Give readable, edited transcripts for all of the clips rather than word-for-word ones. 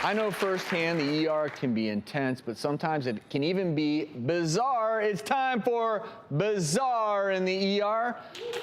I know firsthand the ER can be intense, but sometimes it can even be bizarre. It's time for Bizarre in the ER.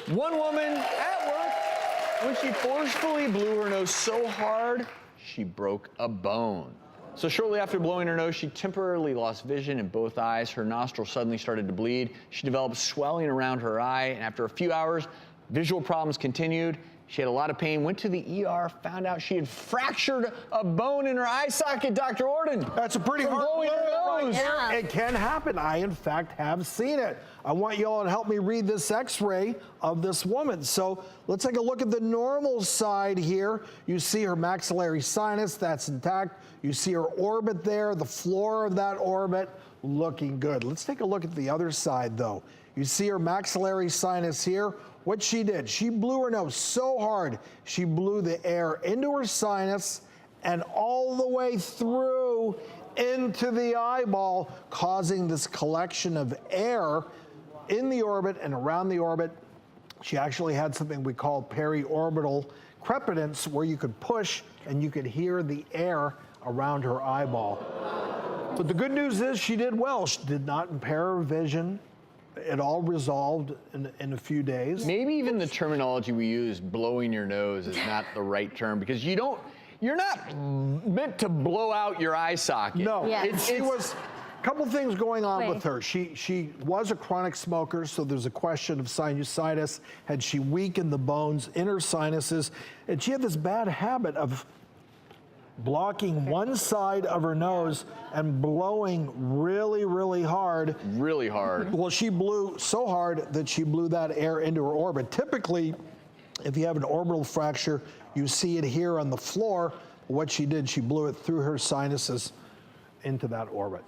One woman at work, when she forcefully blew her nose so hard, she broke a bone. So shortly after blowing her nose, she temporarily lost vision in both eyes. Her nostril suddenly started to bleed. She developed swelling around her eye, and after a few hours, visual problems continued. She had a lot of pain, went to the ER, found out she had fractured a bone in her eye socket, Dr. Ordon. That's a pretty hard blowing her nose. Yeah. It can happen. I, in fact, have seen it. I want you all to help me read this x-ray of this woman. So let's take a look at the normal side here. You see her maxillary sinus, that's intact. You see her orbit there, the floor of that orbit, looking good. Let's take a look at the other side, though. You see her maxillary sinus here. What she did, she blew her nose so hard, she blew the air into her sinus and all the way through into the eyeball, causing this collection of air in the orbit and around the orbit. She actually had something we call periorbital crepitance, where you could push and you could hear the air around her eyeball. But the good news is she did well. She did not impair her vision. It all resolved in a few days. Maybe even the terminology we use, blowing your nose, is not the right term, because you're not meant to blow out your eye socket. No, Yes. it was a couple things going on with her. She was a chronic smoker, so there's a question of sinusitis. Had she weakened the bones in her sinuses? And she had this bad habit of blocking one side of her nose and blowing really, really hard. Really hard. Well, she blew so hard that she blew that air into her orbit. Typically, if you have an orbital fracture, you see it here on the floor. What she did, she blew it through her sinuses into that orbit.